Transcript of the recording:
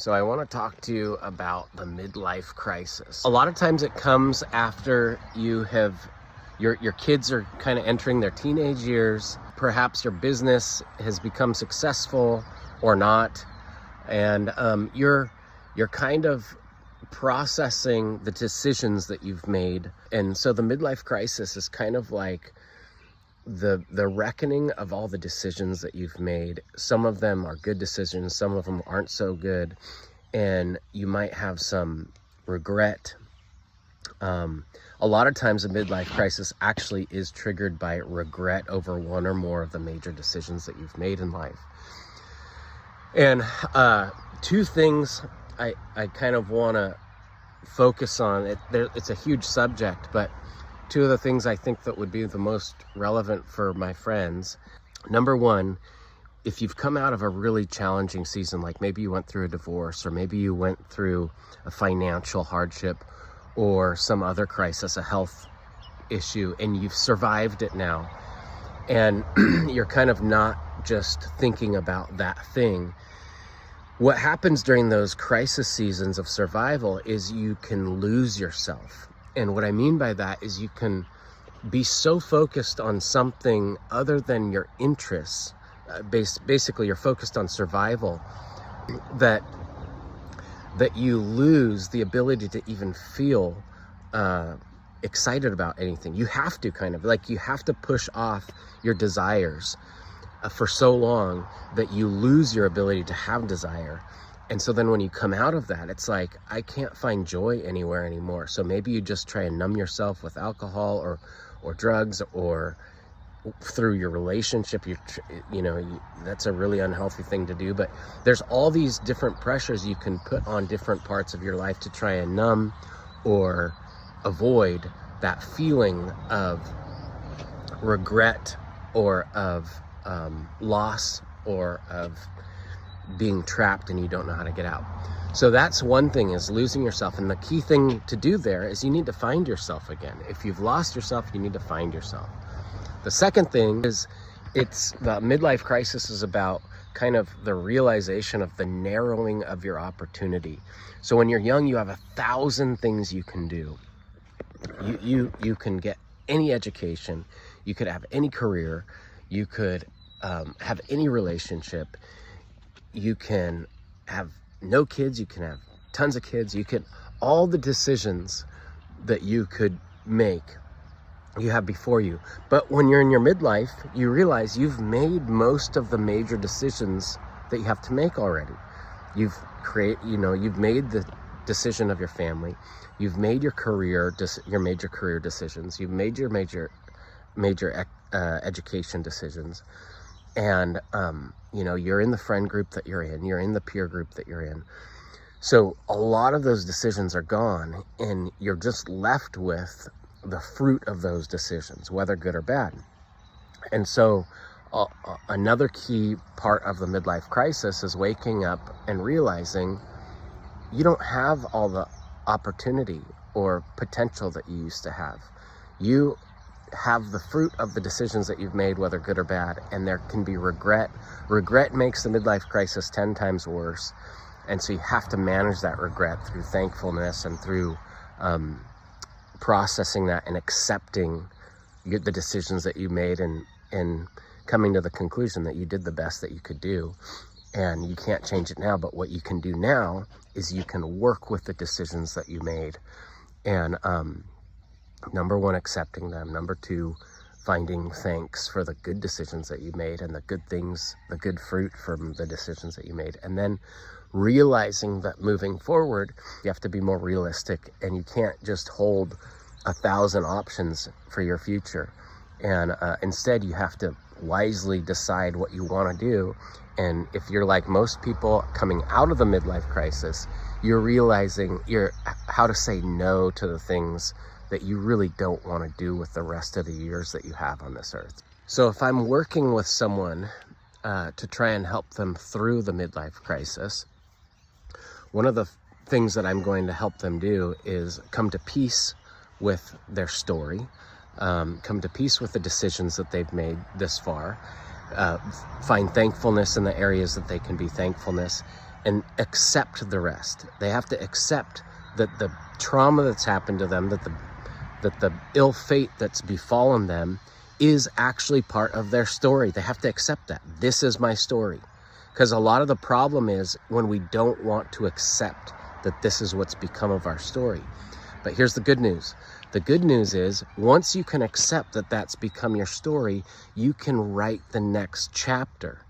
So I want to talk to you about the midlife crisis. A lot of times it comes after you have your kids are kind of entering their teenage years. Perhaps your business has become successful or not, and you're kind of processing the decisions that you've made. And so the midlife crisis is kind of like the reckoning of all the decisions that you've made. Some of them are good decisions, some of them aren't so good, and you might have some regret. A lot of times a midlife crisis actually is triggered by regret over one or more of the major decisions that you've made in life. And two things I kind of want to focus on. It's a huge subject, but two of the things I think that would be the most relevant for my friends. Number one, if you've come out of a really challenging season, like maybe you went through a divorce, or maybe you went through a financial hardship or some other crisis, a health issue, and you've survived it now, and you're kind of not just thinking about that thing. What happens during those crisis seasons of survival is you can lose yourself. And what I mean by that is you can be so focused on something other than your interests. Basically, you're focused on survival, that you lose the ability to even feel excited about anything. You have to you have to push off your desires for so long that you lose your ability to have desire. And so then when you come out of that, it's like, I can't find joy anywhere anymore. So maybe you just try and numb yourself with alcohol or drugs, or through your relationship. That's a really unhealthy thing to do. But there's all these different pressures you can put on different parts of your life to try and numb or avoid that feeling of regret, or of loss, or of being trapped and you don't know how to get out. So that's one thing, is losing yourself. And the key thing to do there is you need to find yourself again. If you've lost yourself, you need to find yourself. The second thing is, the midlife crisis is about kind of the realization of the narrowing of your opportunity. So when you're young, you have 1,000 things you can do. You can get any education, you could have any career, you could have any relationship, you can have no kids, you can have tons of kids, all the decisions that you could make, you have before you. But when you're in your midlife, you realize you've made most of the major decisions that you have to make already. You've made the decision of your family, you've made your major career decisions, you've made your major education decisions, and you're in the friend group that you're in the peer group that you're in. So a lot of those decisions are gone, and you're just left with the fruit of those decisions, whether good or bad. And so another key part of the midlife crisis is waking up and realizing you don't have all the opportunity or potential that you used to have. You have the fruit of the decisions that you've made, whether good or bad, and there can be regret. Regret makes the midlife crisis 10 times worse. And so you have to manage that regret through thankfulness and through processing that and accepting the decisions that you made, and coming to the conclusion that you did the best that you could do. And you can't change it now, but what you can do now is you can work with the decisions that you made. And number one, accepting them. Number two, finding thanks for the good decisions that you made and the good things, the good fruit from the decisions that you made. And then realizing that moving forward, you have to be more realistic, and you can't just hold 1,000 options for your future. And instead, you have to wisely decide what you want to do. And if you're like most people coming out of the midlife crisis, you're realizing how to say no to the things that you really don't want to do with the rest of the years that you have on this earth. So if I'm working with someone to try and help them through the midlife crisis, one of the things that I'm going to help them do is come to peace with their story, come to peace with the decisions that they've made this far, find thankfulness in the areas that they can be thankfulness, and accept the rest. They have to accept that the trauma that's happened to them, that the ill fate that's befallen them is actually part of their story. They have to accept that. This is my story. Because a lot of the problem is when we don't want to accept that this is what's become of our story. But here's the good news. The good news is once you can accept that that's become your story, you can write the next chapter.